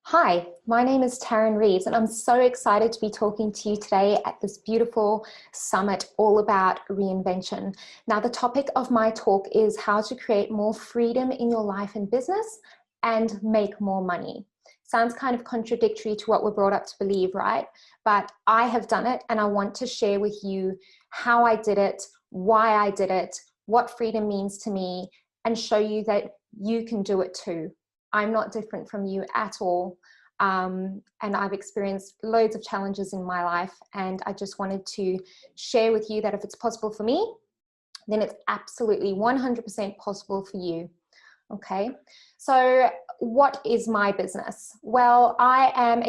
Hi, my name is Tarryn Reeves, and I'm so excited to be talking to you today at this beautiful summit all about reinvention. Now, the topic of my talk is how to create more freedom in your life and business and make more money. Sounds kind of contradictory to what we're brought up to believe, right? But I have done it, and I want to share with you how I did it, why I did it, what freedom means to me, and show you that you can do it too. I'm not different from you at all. And I've experienced loads of challenges in my life. And I just wanted to share with you that if it's possible for me, then it's absolutely 100% possible for you. Okay, so what is my business? Well, I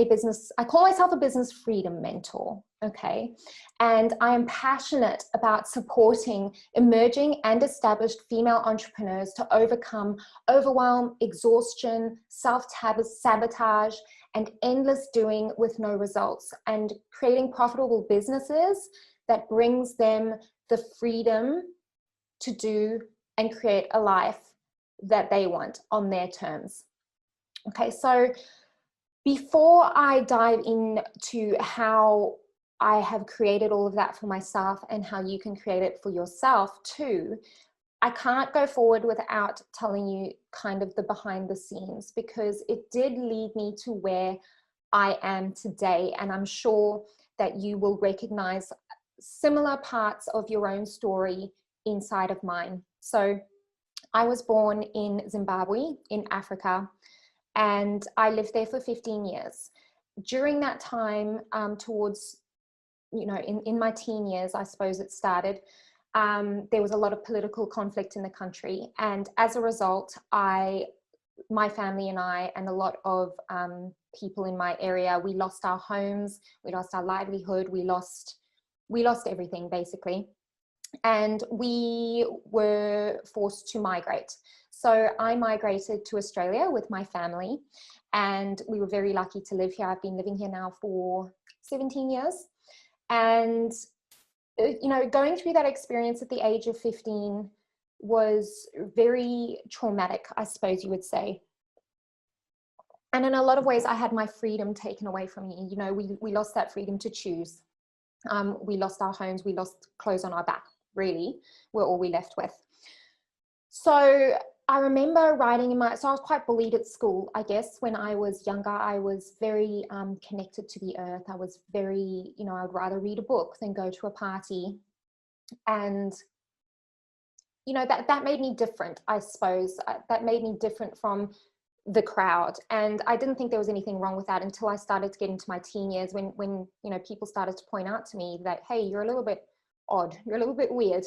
call myself a business freedom mentor. Okay, and I am passionate about supporting emerging and established female entrepreneurs to overcome overwhelm, exhaustion, self-sabotage, and endless doing with no results, and creating profitable businesses that brings them the freedom to do and create a life that they want on their terms. Okay, so before I dive into how I have created all of that for myself and how you can create it for yourself too, I can't go forward without telling you kind of the behind the scenes, because it did lead me to where I am today. And I'm sure that you will recognize similar parts of your own story inside of mine. So I was born in Zimbabwe in Africa, and I lived there for 15 years. During that time, towards, in my teen years, I suppose it started, there was a lot of political conflict in the country. And as a result, my family and I, and a lot of people in my area, we lost our homes, we lost our livelihood, we lost everything basically. And we were forced to migrate. So I migrated to Australia with my family, and we were very lucky to live here. I've been living here now for 17 years. And, going through that experience at the age of 15 was very traumatic, I suppose you would say. And in a lot of ways, I had my freedom taken away from me. We lost that freedom to choose. We lost our homes, we lost clothes on our back, really, were all we left with. So I remember so I was quite bullied at school, I guess. When I was younger, I was very connected to the earth. I was very, I'd rather read a book than go to a party. And, that made me different, I suppose. That made me different from the crowd. And I didn't think there was anything wrong with that until I started to get into my teen years, when people started to point out to me that, hey, you're a little bit odd, you're a little bit weird,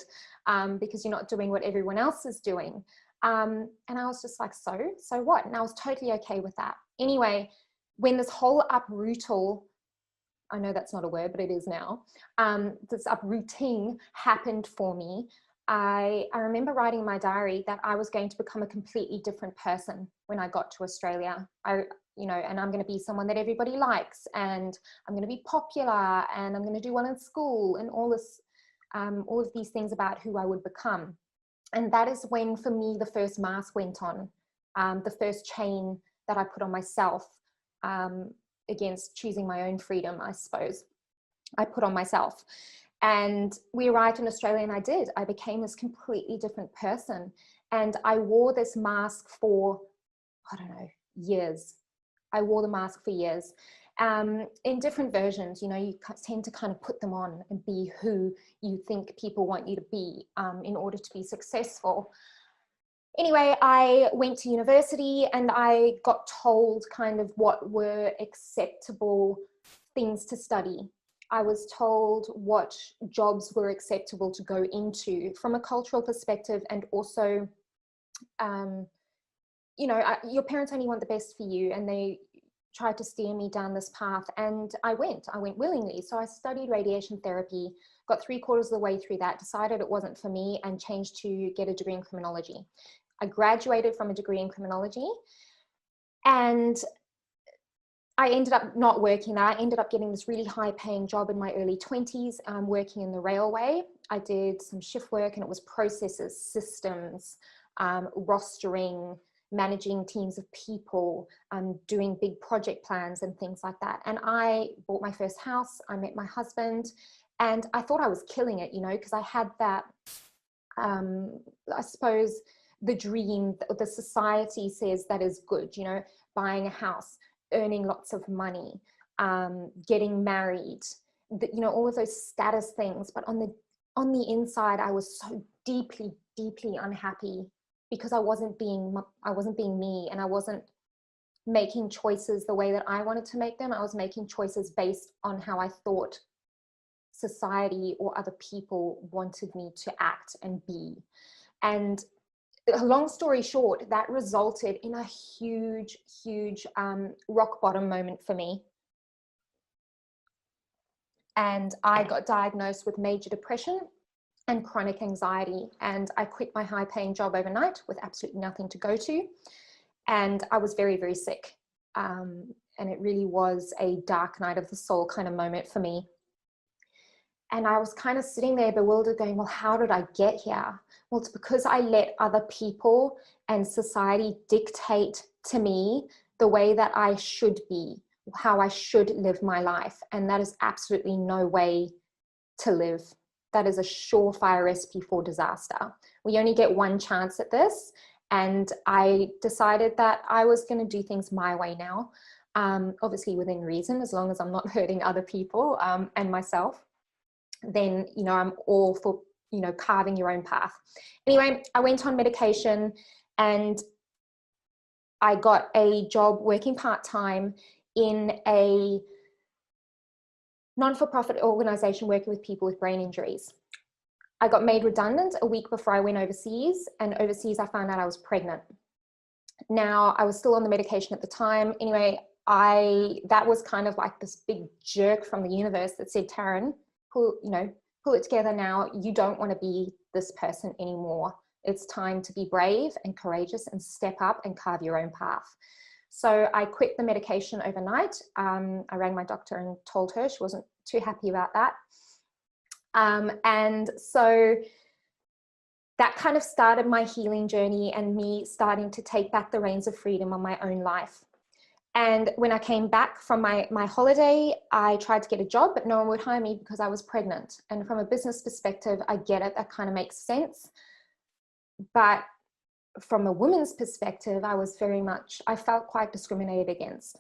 because you're not doing what everyone else is doing. And I was just like, so what? And I was totally okay with that. Anyway, when this whole uprootal, I know that's not a word, but it is now, this uprooting happened for me, I remember writing in my diary that I was going to become a completely different person when I got to Australia. And I'm going to be someone that everybody likes, and I'm going to be popular, and I'm going to do well in school, and all of these things about who I would become. And that is when, for me, the first mask went on, the first chain that I put on myself against choosing my own freedom, I suppose, I put on myself. And we arrived in Australia, and I became this completely different person. And I wore this mask for, I don't know, years. I wore the mask for years. In different versions, you tend to kind of put them on and be who you think people want you to be in order to be successful. Anyway, I went to university, and I got told kind of what were acceptable things to study. I was told what jobs were acceptable to go into from a cultural perspective, and also, your parents only want the best for you, and they tried to steer me down this path, and I went willingly. So I studied radiation therapy, got 3/4 of the way through that, decided it wasn't for me, and changed to get a degree in criminology. I graduated from a degree in criminology, and I ended up not working there. I ended up getting this really high paying job in my early 20s, working in the railway. I did some shift work, and it was processes, systems, rostering, managing teams of people, doing big project plans and things like that. And I bought my first house, I met my husband, and I thought I was killing it, you know, because I had that, I suppose, the dream the society says that is good, you know, buying a house, earning lots of money, getting married, you know, all of those status things. But on the inside, I was so deeply, deeply unhappy because I wasn't being me, and I wasn't making choices the way that I wanted to make them. I was making choices based on how I thought society or other people wanted me to act and be. And long story short, that resulted in a huge, huge rock bottom moment for me. And I got diagnosed with major depression and chronic anxiety. And I quit my high paying job overnight with absolutely nothing to go to. And I was very, very sick. And it really was a dark night of the soul kind of moment for me. And I was kind of sitting there bewildered going, well, how did I get here? Well, it's because I let other people and society dictate to me the way that I should be, how I should live my life. And that is absolutely no way to live. That is a surefire recipe for disaster. We only get one chance at this. And I decided that I was going to do things my way now, obviously within reason, as long as I'm not hurting other people and myself. Then, you know, I'm all for, you know, carving your own path. Anyway, I went on medication and I got a job working part-time in a non-for-profit organization working with people with brain injuries. I got made redundant a week before I went overseas, and overseas I found out I was pregnant. Now, I was still on the medication at the time. Anyway, that was kind of like this big jerk from the universe that said, Tarryn, pull it together now. You don't want to be this person anymore. It's time to be brave and courageous and step up and carve your own path. So I quit the medication overnight. I rang my doctor and told her. She wasn't too happy about that. And so that kind of started my healing journey and me starting to take back the reins of freedom on my own life. And when I came back from my holiday, I tried to get a job, but no one would hire me because I was pregnant. And from a business perspective, I get it. That kind of makes sense. But from a woman's perspective, I felt quite discriminated against.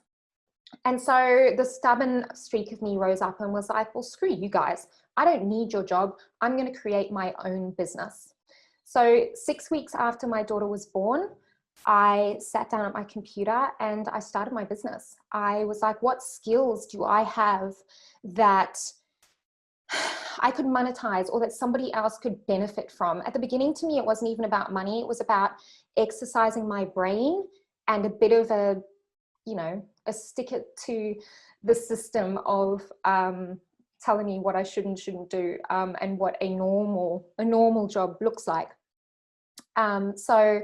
And so the stubborn streak of me rose up and was like, well, screw you guys. I don't need your job. I'm going to create my own business. So 6 weeks after my daughter was born, I sat down at my computer and I started my business. I was like, what skills do I have that I could monetize or that somebody else could benefit from? At the beginning, to me, it wasn't even about money. It was about exercising my brain and a bit of a stick it to the system of telling me what I should and shouldn't do, and what a normal job looks like. So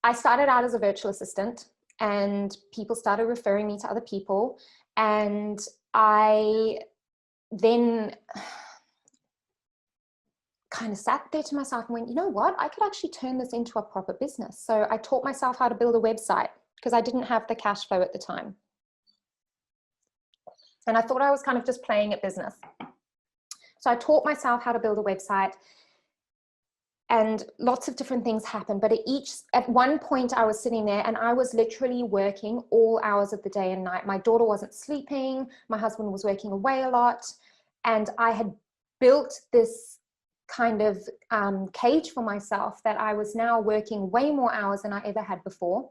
I started out as a virtual assistant and people started referring me to other people. And I then kind of sat there to myself and went, you know what, I could actually turn this into a proper business. So I taught myself how to build a website because I didn't have the cash flow at the time. And I thought I was kind of just playing at business. So I taught myself how to build a website. And lots of different things happened, but at one point I was sitting there and I was literally working all hours of the day and night. My daughter wasn't sleeping, my husband was working away a lot, and I had built this kind of cage for myself that I was now working way more hours than I ever had before,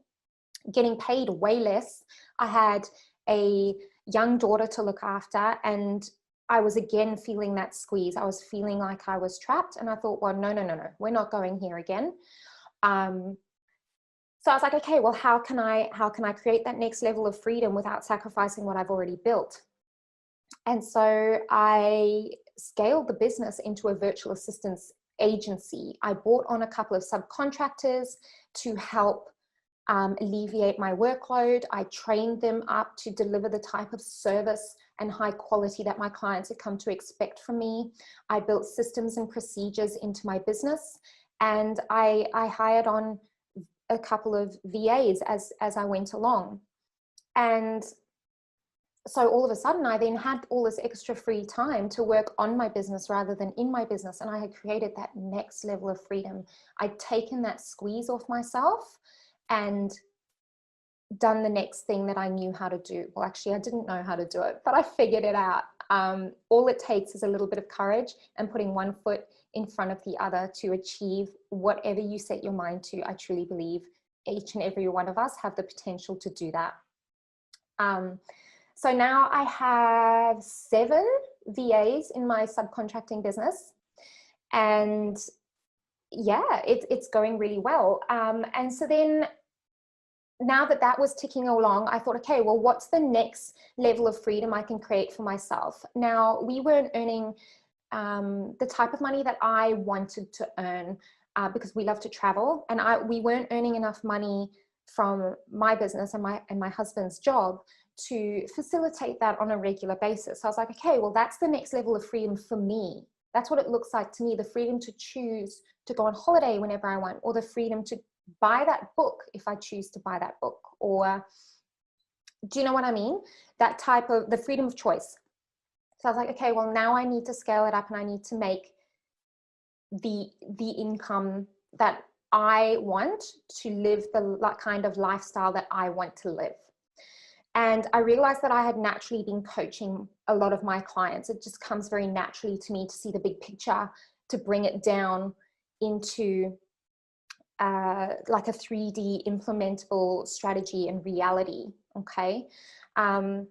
getting paid way less. I had a young daughter to look after, and I was again feeling that squeeze. I was feeling like I was trapped, and I thought, well, no, we're not going here again. So I was like, okay, well, how can I create that next level of freedom without sacrificing what I've already built? And so I scaled the business into a virtual assistance agency. I brought on a couple of subcontractors to help alleviate my workload. I trained them up to deliver the type of service and high quality that my clients had come to expect from me. I built systems and procedures into my business, and I hired on a couple of VAs as I went along. And so all of a sudden I then had all this extra free time to work on my business rather than in my business. And I had created that next level of freedom. I'd taken that squeeze off myself and done the next thing that I knew how to do. Well, actually, I didn't know how to do it, but I figured it out. All it takes is a little bit of courage and putting one foot in front of the other to achieve whatever you set your mind to. I truly believe each and every one of us have the potential to do that. So now I have 7 VAs in my subcontracting business, and yeah, it's going really well. And so then now that was ticking along, I thought, okay, well, what's the next level of freedom I can create for myself? Now, we weren't earning the type of money that I wanted to earn because we love to travel, and we weren't earning enough money from my business and my husband's job to facilitate that on a regular basis. So I was like, okay, well, that's the next level of freedom for me. That's what it looks like to me, the freedom to choose to go on holiday whenever I want, or the freedom to buy that book if I choose to buy that book, or do you know what I mean? That type of, the freedom of choice. So I was like, okay, well, now I need to scale it up and I need to make the income that I want to live the kind of lifestyle that I want to live. And I realized that I had naturally been coaching a lot of my clients. It just comes very naturally to me to see the big picture, to bring it down into like a 3D implementable strategy and reality. Okay. And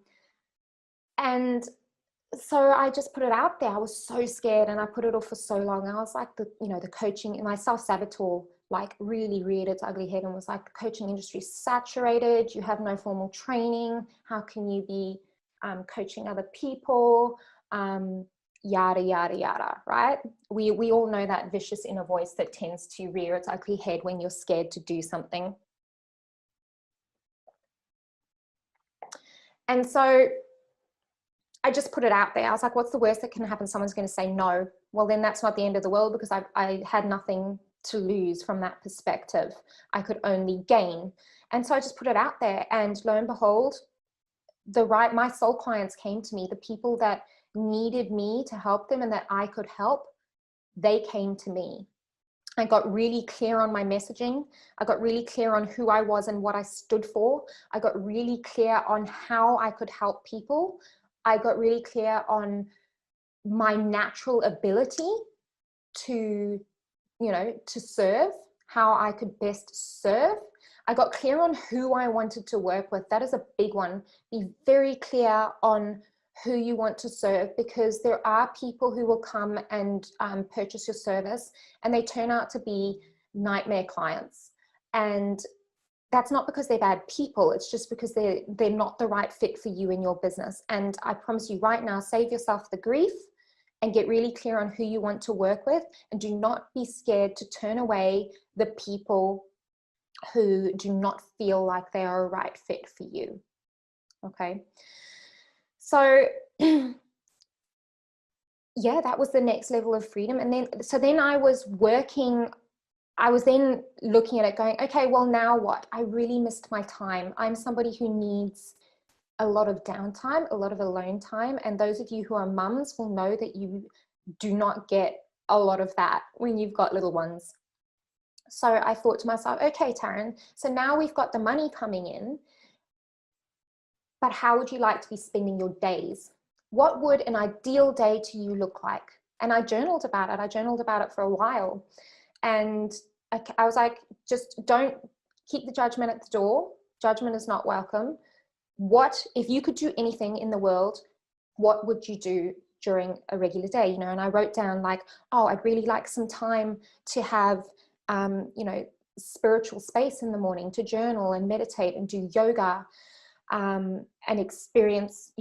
so I just put it out there. I was so scared and I put it off for so long. I was like, the coaching, and my self-saboteur like really reared its ugly head and was like, the coaching industry is saturated. You have no formal training. How can you be coaching other people? Yada, yada, yada, right? We all know that vicious inner voice that tends to rear its ugly head when you're scared to do something. And so I just put it out there. I was like, what's the worst that can happen? Someone's going to say no. Well, then that's not the end of the world, because I had nothing to lose from that perspective. I could only gain. And so I just put it out there, and lo and behold, my soul clients came to me. The people that needed me to help them and that I could help, they came to me. I got really clear on my messaging. I got really clear on who I was and what I stood for. I got really clear on how I could help people. I got really clear on my natural ability to, to serve, how I could best serve. I got clear on who I wanted to work with. That is a big one. Be very clear on who you want to serve, because there are people who will come and purchase your service and they turn out to be nightmare clients. And that's not because they're bad people. It's just because they're not the right fit for you in your business. And I promise you right now, save yourself the grief and get really clear on who you want to work with. And do not be scared to turn away the people who do not feel like they are a right fit for you. Okay. So yeah, that was the next level of freedom. And then I was then looking at it going, okay, well, now what? I really missed my time. I'm somebody who needs a lot of downtime, a lot of alone time. And those of you who are mums will know that you do not get a lot of that when you've got little ones. So I thought to myself, okay, Tarryn, so now we've got the money coming in, but how would you like to be spending your days? What would an ideal day to you look like? And I journaled about it. I journaled about it for a while. And I was like, just don't keep the judgment at the door. Judgment is not welcome. If you could do anything in the world, what would you do during a regular day? And I wrote down like, oh, I'd really like some time to have, spiritual space in the morning, to journal and meditate and do yoga, and experience,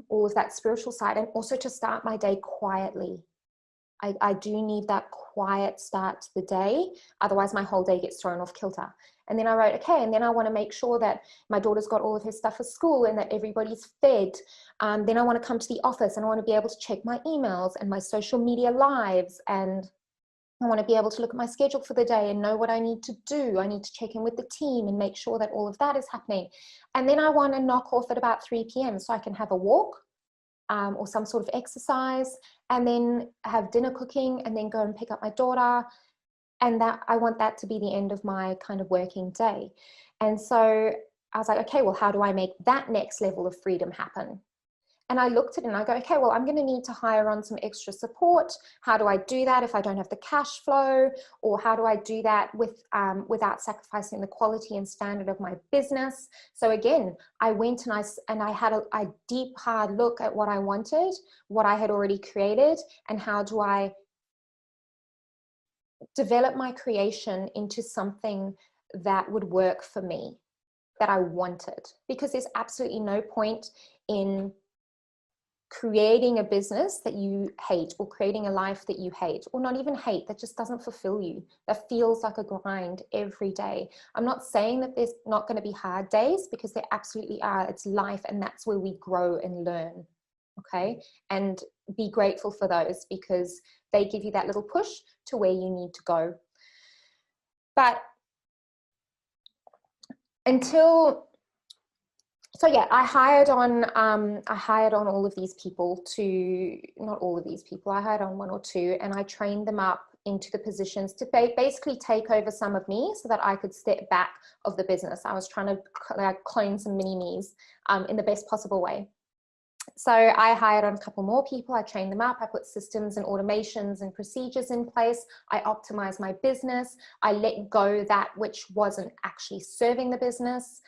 all of that spiritual side, and also to start my day quietly. I do need that quiet start to the day. Otherwise my whole day gets thrown off kilter. And then I wrote, okay, and then I want to make sure that my daughter's got all of her stuff for school and that everybody's fed. Then I want to come to the office and I want to be able to check my emails and my social media lives and I want to be able to look at my schedule for the day and know what I need to do. I need to check in with the team and make sure that all of that is happening. And then I want to knock off at about 3 p.m. so I can have a walk or some sort of exercise, and then have dinner cooking, and then go and pick up my daughter. And that, I want that to be the end of my kind of working day. And so I was like, okay, well, how do I make that next level of freedom happen? And I looked at it and I go, okay, well, I'm going to need to hire on some extra support. How do I do that if I don't have the cash flow? Or how do I do that without sacrificing the quality and standard of my business? So again, I went and I had a deep, hard look at what I wanted, what I had already created, and how do I develop my creation into something that would work for me, that I wanted. Because there's absolutely no point in creating a business that you hate, or creating a life that you hate, or not even hate, that just doesn't fulfill you, that feels like a grind every day. I'm not saying that there's not going to be hard days, because there absolutely are. It's life, and that's where we grow and learn. Okay, and be grateful for those, because they give you that little push to where you need to go. But so yeah, I hired on all of these people to, not all of these people, I hired on 1 or 2, and I trained them up into the positions to basically take over some of me so that I could step back of the business. I was trying to clone some mini-me's in the best possible way. So I hired on a couple more people, I trained them up, I put systems and automations and procedures in place, I optimized my business, I let go that which wasn't actually serving the business.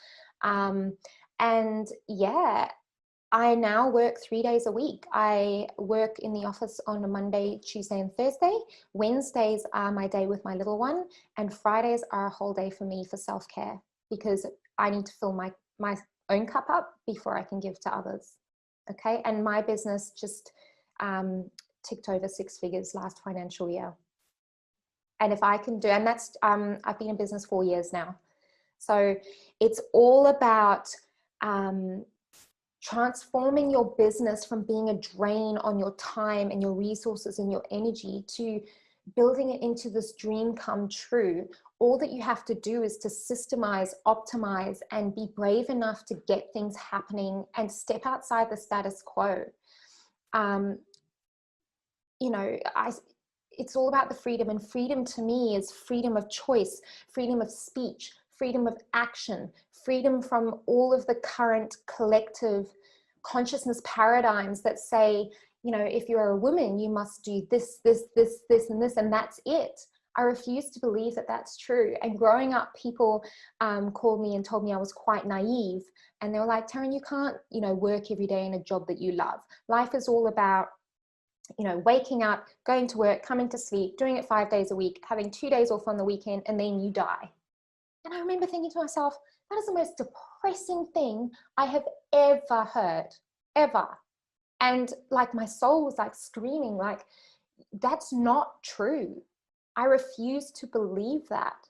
And yeah, I now work 3 days a week. I work in the office on a Monday, Tuesday, and Thursday. Wednesdays are my day with my little one, and Fridays are a whole day for me for self-care, because I need to fill my own cup up before I can give to others. Okay, and my business just ticked over 6 figures last financial year. And if I can do, and that's, I've been in business 4 years now. So it's all about transforming your business from being a drain on your time and your resources and your energy to building it into this dream come true. All that you have to do is to systemize, optimize, and be brave enough to get things happening and step outside the status quo. You know, it's all about the freedom, and freedom to me is freedom of choice, freedom of speech, freedom of action, freedom from all of the current collective consciousness paradigms that say, you know, if you're a woman, you must do this, this, this, this, and this, and that's it. I refuse to believe that that's true. And growing up, people called me and told me I was quite naive. And they were like, Tarryn, you can't, you know, work every day in a job that you love. Life is all about, you know, waking up, going to work, coming to sleep, doing it 5 days a week, having 2 days off on the weekend, and then you die. And I remember thinking to myself, that is the most depressing thing I have ever heard, ever. And like my soul was like screaming, like, that's not true. I refuse to believe that.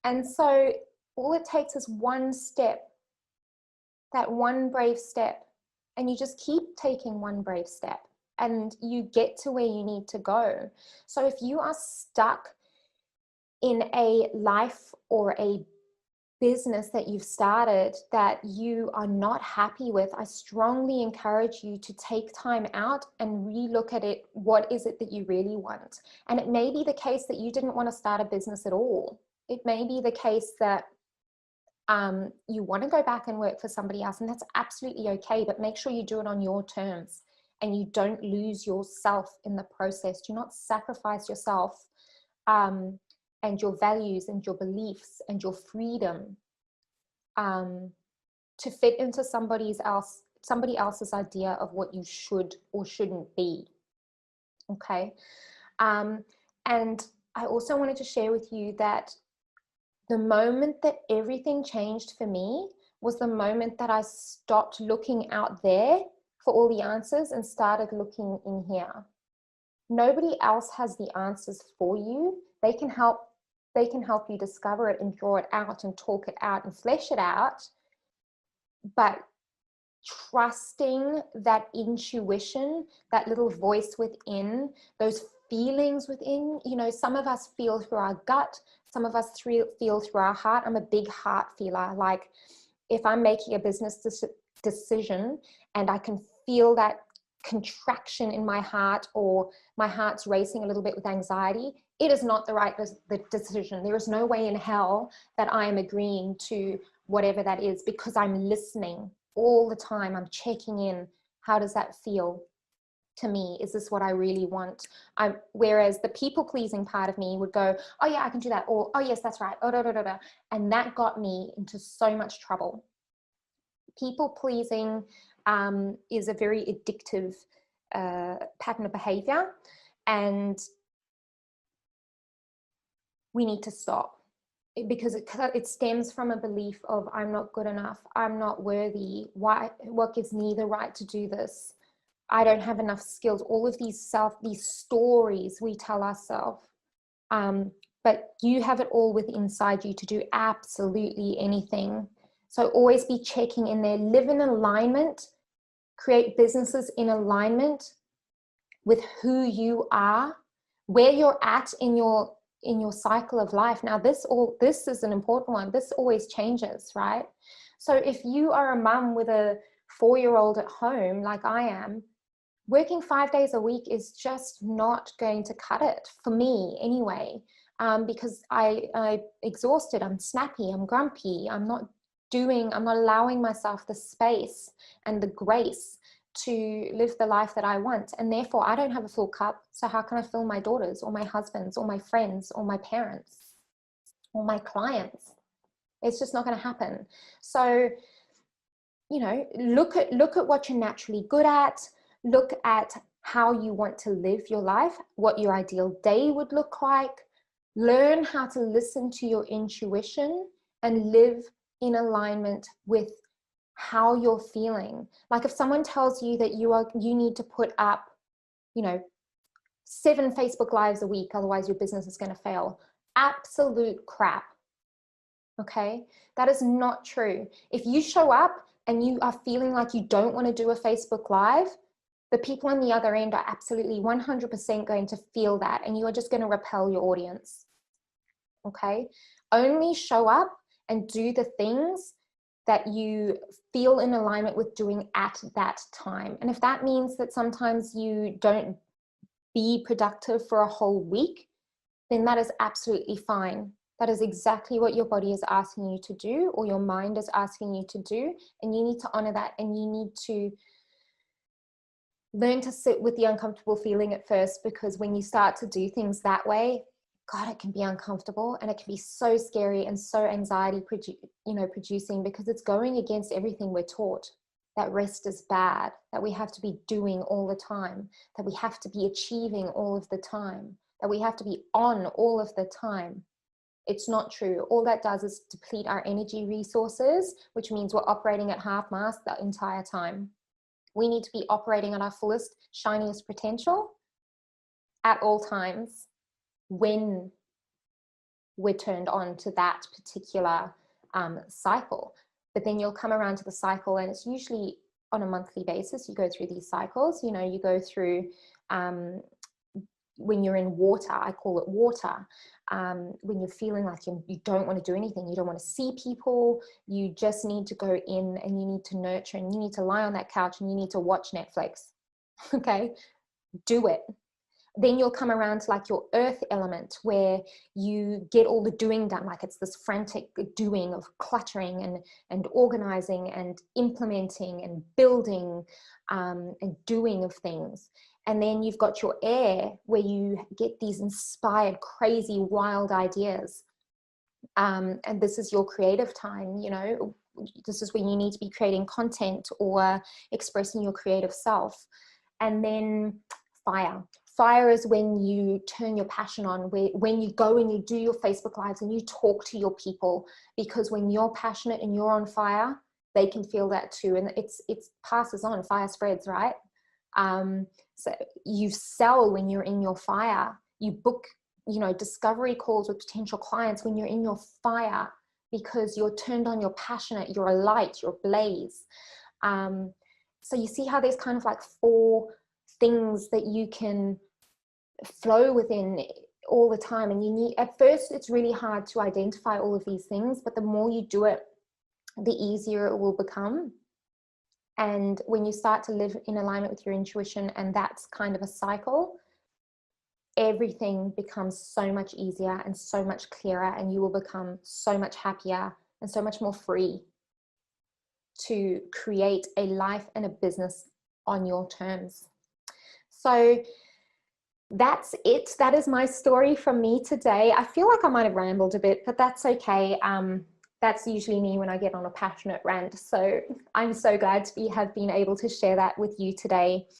And so all it takes is one step, that one brave step, and you just keep taking one brave step and you get to where you need to go. So if you are stuck in a life or a business that you've started that you are not happy with, I strongly encourage you to take time out and relook at it. What is it that you really want? And it may be the case that you didn't want to start a business at all. It may be the case that you want to go back and work for somebody else, and that's absolutely okay, but make sure you do it on your terms and you don't lose yourself in the process. Do not sacrifice yourself and your values and your beliefs and your freedom to fit into somebody else's idea of what you should or shouldn't be. Okay. And I also wanted to share with you that the moment that everything changed for me was the moment that I stopped looking out there for all the answers and started looking in here. Nobody else has the answers for you. They can help you discover it and draw it out and talk it out and flesh it out. But trusting that intuition, that little voice within, those feelings within. You know, some of us feel through our gut, some of us feel through our heart. I'm a big heart feeler. Like if I'm making a business decision and I can feel that contraction in my heart, or my heart's racing a little bit with anxiety, it is not the right decision. There is no way in hell that I am agreeing to whatever that is, because I'm listening all the time. I'm checking in. How does that feel to me? Is this what I really want? Whereas the people pleasing part of me would go, oh yeah, I can do that. Or, oh yes, that's right. Oh, da, da, da, da. And that got me into so much trouble. People pleasing is a very addictive pattern of behavior, and we need to stop, because it stems from a belief of I'm not good enough, I'm not worthy, what gives me the right to do this, I don't have enough skills, all of these stories we tell ourselves. But you have it all within inside you to do absolutely anything. So always be checking in there, live in alignment, create businesses in alignment with who you are, where you're at in your cycle of life. Now this is an important one. This always changes, right? So if you are a mum with a 4-year-old at home, like I am, working 5 days a week is just not going to cut it for me anyway, because I'm exhausted, I'm snappy, I'm grumpy, I'm not allowing myself the space and the grace to live the life that I want. And therefore I don't have a full cup. So how can I fill my daughters or my husbands or my friends or my parents or my clients? It's just not going to happen. So, you know, look at what you're naturally good at. Look at how you want to live your life, what your ideal day would look like. Learn how to listen to your intuition and live in alignment with how you're feeling. Like if someone tells you that you need to put up, you know, 7 Facebook lives a week, otherwise your business is going to fail. Absolute crap. Okay, that is not true. If you show up and you are feeling like you don't want to do a Facebook live, the people on the other end are absolutely 100% going to feel that, and you are just going to repel your audience. Okay, only show up and do the things that you feel in alignment with doing at that time. And if that means that sometimes you don't be productive for a whole week, then that is absolutely fine. That is exactly what your body is asking you to do, or your mind is asking you to do. And you need to honor that, and you need to learn to sit with the uncomfortable feeling at first, because when you start to do things that way, God, it can be uncomfortable, and it can be so scary and so anxiety producing, because it's going against everything we're taught. That rest is bad, that we have to be doing all the time, that we have to be achieving all of the time, that we have to be on all of the time. It's not true. All that does is deplete our energy resources, which means we're operating at half-mast the entire time. We need to be operating at our fullest, shiniest potential at all times when we're turned on to that particular cycle. But then you'll come around to the cycle, and it's usually on a monthly basis. You go through these cycles. You know, you go through when you're in water, I call it water, when you're feeling like you don't want to do anything, you don't want to see people, you just need to go in and you need to nurture, and you need to lie on that couch and you need to watch Netflix. Okay, do it. Then you'll come around to like your earth element, where you get all the doing done. Like it's this frantic doing of cluttering and organizing and implementing and building and doing of things. And then you've got your air, where you get these inspired, crazy, wild ideas. And this is your creative time, you know, this is when you need to be creating content or expressing your creative self. And then fire. Fire is when you turn your passion on, when you go and you do your Facebook Lives and you talk to your people, because when you're passionate and you're on fire, they can feel that too. And it passes on, fire spreads, right? So you sell when you're in your fire. You book, you know, discovery calls with potential clients when you're in your fire, because you're turned on, you're passionate, you're alight, you're ablaze. So you see how there's kind of like 4 things that you can flow within all the time. And you need, at first it's really hard to identify all of these things, but the more you do it, the easier it will become. And when you start to live in alignment with your intuition, and that's kind of a cycle, everything becomes so much easier and so much clearer, and you will become so much happier and so much more free to create a life and a business on your terms. So that's it. That is my story from me today. I feel like I might have rambled a bit, but that's okay. That's usually me when I get on a passionate rant. So I'm so glad to have been able to share that with you today.